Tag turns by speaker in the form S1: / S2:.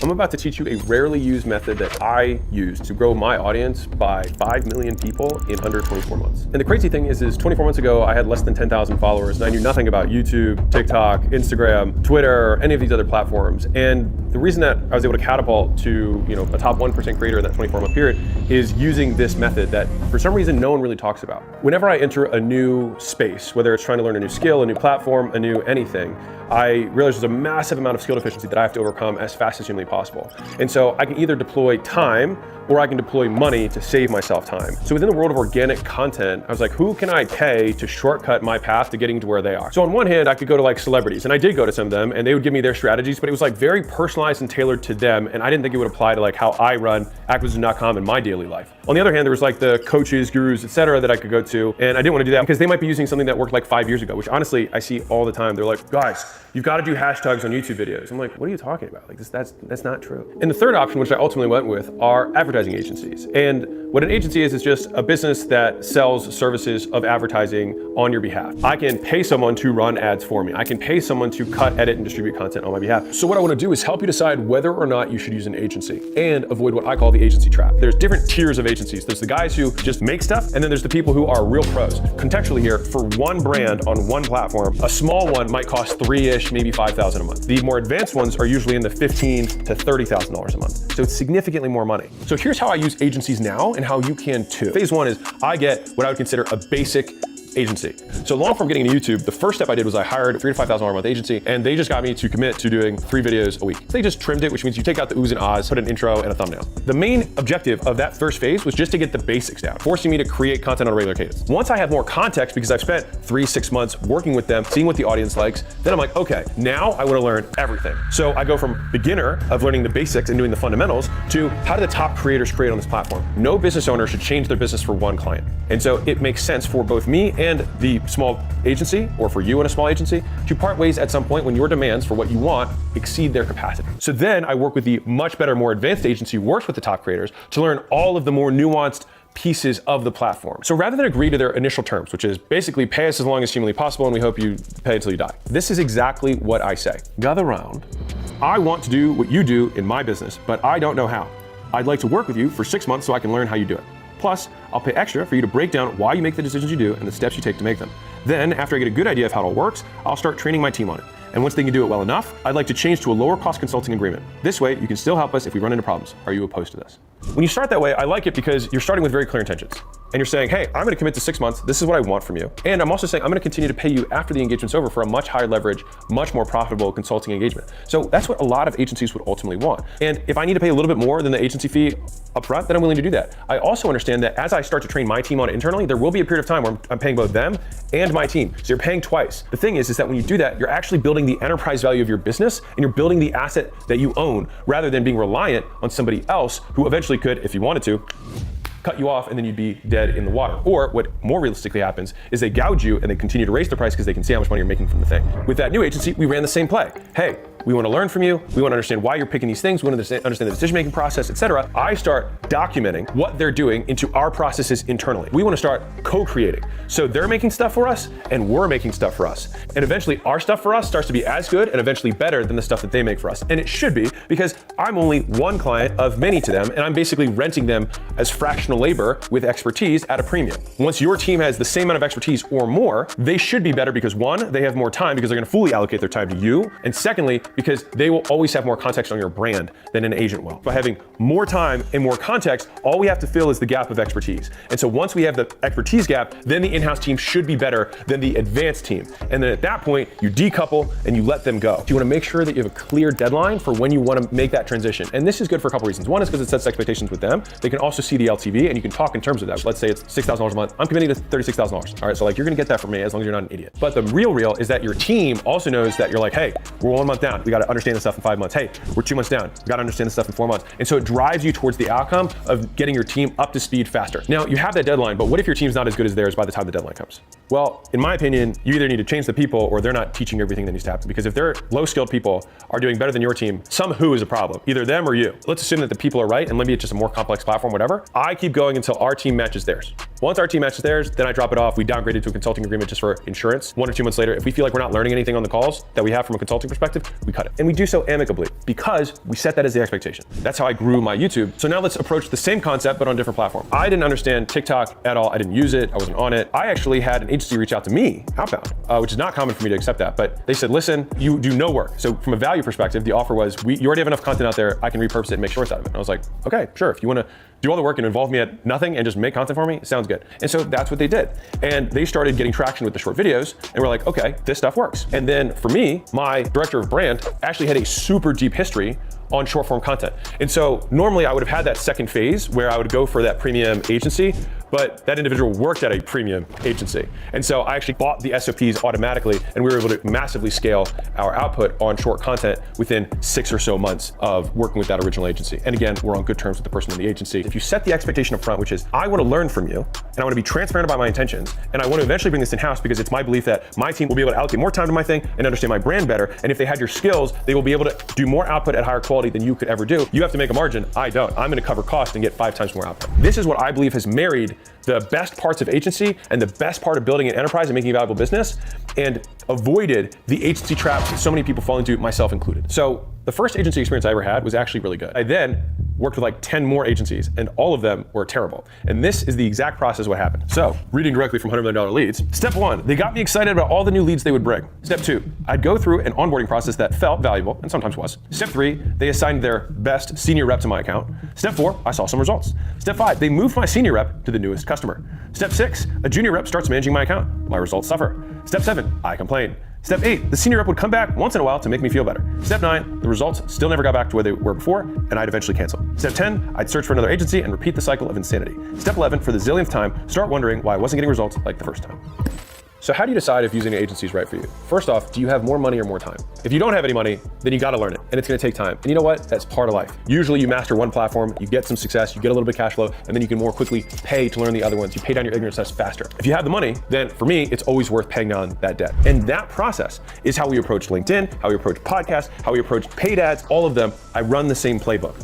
S1: I'm about to teach you a rarely used method that I use to grow my audience by 5 million people in under 24 months. And the crazy thing is 24 months ago, I had less than 10,000 followers and I knew nothing about YouTube, TikTok, Instagram, Twitter, any of these other platforms. And the reason that I was able to catapult to a top 1% creator in that 24-month period is using this method that for some reason no one really talks about. Whenever I enter a new space, whether it's trying to learn a new skill, a new platform, a new anything, I realize there's a massive amount of skill deficiency that I have to overcome as fast as humanly possible. And so I can either deploy time or I can deploy money to save myself time. So within the world of organic content, I was like, who can I pay to shortcut my path to getting to where they are? So on one hand, I could go to like celebrities, and I did go to some of them, and they would give me their strategies, but it was like very personalized and tailored to them, and I didn't think it would apply to like how I run acquisition.com in my daily life. On the other hand, there was like the coaches, gurus, etc. that I could go to, and I didn't want to do that because they might be using something that worked like 5 years ago, which honestly, I see all the time. They're like, guys, you've got to do hashtags on YouTube videos. I'm like, what are you talking about? Like that's not true. And the third option, which I ultimately went with, are advertising agencies. And what an agency is just a business that sells services of advertising on your behalf. I can pay someone to run ads for me. I can pay someone to cut, edit, and distribute content on my behalf. So what I want to do is help you decide whether or not you should use an agency and avoid what I call the agency trap. There's different tiers of agencies. There's the guys who just make stuff, and then there's the people who are real pros. Contextually here, for one brand on one platform, a small one might cost $3-ish, maybe $5,000 a month. The more advanced ones are usually in the $15,000 to $30,000 a month. So it's significantly more money. So here's how I use agencies now and how you can too. Phase one is I get what I would consider a basic agency. So long from getting into YouTube, the first step I did was I hired a $3,000 to $5,000 a month agency, and they just got me to commit to doing 3 videos a week. They just trimmed it, which means you take out the oohs and ahs, put an intro and a thumbnail. The main objective of that first phase was just to get the basics down, forcing me to create content on a regular cadence. Once I have more context, because I've spent 3-6 months working with them, seeing what the audience likes, then I'm like, okay, now I want to learn everything. So I go from beginner of learning the basics and doing the fundamentals to how do the top creators create on this platform? No business owner should change their business for one client. And so it makes sense for both me and the small agency, or for you and a small agency, to part ways at some point when your demands for what you want exceed their capacity. So then I work with the much better, more advanced agency who works with the top creators to learn all of the more nuanced pieces of the platform. So rather than agree to their initial terms, which is basically pay us as long as humanly possible and we hope you pay until you die, this is exactly what I say. Gather round. I want to do what you do in my business, but I don't know how. I'd like to work with you for 6 months so I can learn how you do it. Plus, I'll pay extra for you to break down why you make the decisions you do and the steps you take to make them. Then, after I get a good idea of how it all works, I'll start training my team on it. And once they can do it well enough, I'd like to change to a lower cost consulting agreement. This way, you can still help us if we run into problems. Are you opposed to this? When you start that way, I like it because you're starting with very clear intentions. And you're saying, hey, I'm gonna commit to 6 months. This is what I want from you. And I'm also saying I'm gonna continue to pay you after the engagement's over for a much higher leverage, much more profitable consulting engagement. So that's what a lot of agencies would ultimately want. And if I need to pay a little bit more than the agency fee upfront, then I'm willing to do that. I also understand that as I start to train my team on it internally, there will be a period of time where I'm paying both them and my team. So you're paying twice. The thing is that when you do that, you're actually building the enterprise value of your business and you're building the asset that you own rather than being reliant on somebody else who eventually could, if you wanted to, cut you off and then you'd be dead in the water. Or what more realistically happens is they gouge you and they continue to raise the price because they can see how much money you're making from the thing. With that new agency, we ran the same play. Hey, we want to learn from you. We want to understand why you're picking these things. We want to understand the decision-making process, etc. I start documenting what they're doing into our processes internally. We want to start co-creating. So they're making stuff for us and we're making stuff for us. And eventually our stuff for us starts to be as good and eventually better than the stuff that they make for us. And it should be because I'm only one client of many to them and I'm basically renting them as fractional labor with expertise at a premium. Once your team has the same amount of expertise or more, they should be better because one, they have more time because they're going to fully allocate their time to you. And secondly, because they will always have more context on your brand than an agent will. By having more time and more context, all we have to fill is the gap of expertise. And so once we have the expertise gap, then the in-house team should be better than the advanced team. And then at that point, you decouple and you let them go. You want to make sure that you have a clear deadline for when you want to make that transition. And this is good for a couple reasons. One is because it sets expectations with them. They can also see the LTV and you can talk in terms of that. Let's say it's $6,000 a month. I'm committing to $36,000. All right, so like you're going to get that from me as long as you're not an idiot. But the real is that your team also knows that you're like, hey, we're 1 month down. We got to understand this stuff in 5 months. Hey, we're 2 months down. We got to understand this stuff in 4 months. And so it drives you towards the outcome of getting your team up to speed faster. Now you have that deadline, but what if your team's not as good as theirs by the time the deadline comes? Well, in my opinion, you either need to change the people or they're not teaching everything that needs to happen. Because if their low-skilled people are doing better than your team, some who is a problem, either them or you. Let's assume that the people are right and maybe it's just a more complex platform, whatever. I keep going until our team matches theirs. Once our team matches theirs, then I drop it off. We downgrade it to a consulting agreement just for insurance. 1 or 2 months later, if we feel like we're not learning anything on the calls that we have from a consulting perspective, we cut it. And we do so amicably because we set that as the expectation. That's how I grew my YouTube. So now let's approach the same concept, but on a different platform. I didn't understand TikTok at all. I didn't use it. I wasn't on it. I actually had an agency reach out to me outbound, which is not common for me to accept that, but they said, listen, you do no work. So from a value perspective, the offer was, you already have enough content out there. I can repurpose it and make shorts out of it. And I was like, okay, sure. If you want to do all the work and involve me at nothing and just make content for me, sounds good. And so that's what they did. And they started getting traction with the short videos and we're like, okay, this stuff works. And then for me, my director of brand actually had a super deep history on short form content. And so normally I would have had that second phase where I would go for that premium agency, but that individual worked at a premium agency. And so I actually bought the SOPs automatically and we were able to massively scale our output on short content within 6 or so months of working with that original agency. And again, we're on good terms with the person in the agency. If you set the expectation up front, which is I want to learn from you and I want to be transparent about my intentions and I want to eventually bring this in-house because it's my belief that my team will be able to allocate more time to my thing and understand my brand better. And if they had your skills, they will be able to do more output at higher quality than you could ever do. You have to make a margin. I don't. I'm going to cover cost and get 5 times more output. This is what I believe has married the best parts of agency and the best part of building an enterprise and making a valuable business and avoided the agency traps that so many people fall into, myself included. So the first agency experience I ever had was actually really good. I then worked with like 10 more agencies and all of them were terrible. And this is the exact process of what happened. So reading directly from $100 million leads, step 1, they got me excited about all the new leads they would bring. Step 2, I'd go through an onboarding process that felt valuable and sometimes was. Step 3, they assigned their best senior rep to my account. Step 4, I saw some results. Step 5, they moved my senior rep to the newest customer. Step 6, a junior rep starts managing my account. My results suffer. Step 7, I complain. Step 8, the senior rep would come back once in a while to make me feel better. Step 9, the results still never got back to where they were before, and I'd eventually cancel. Step 10, I'd search for another agency and repeat the cycle of insanity. Step 11, for the zillionth time, start wondering why I wasn't getting results like the first time. So how do you decide if using an agency is right for you? First off, do you have more money or more time? If you don't have any money, then you gotta learn it, and it's gonna take time. And you know what? That's part of life. Usually you master one platform, you get some success, you get a little bit of cash flow, and then you can more quickly pay to learn the other ones. You pay down your ignorance test faster. If you have the money, then for me, it's always worth paying down that debt. And that process is how we approach LinkedIn, how we approach podcasts, how we approach paid ads, all of them. I run the same playbook.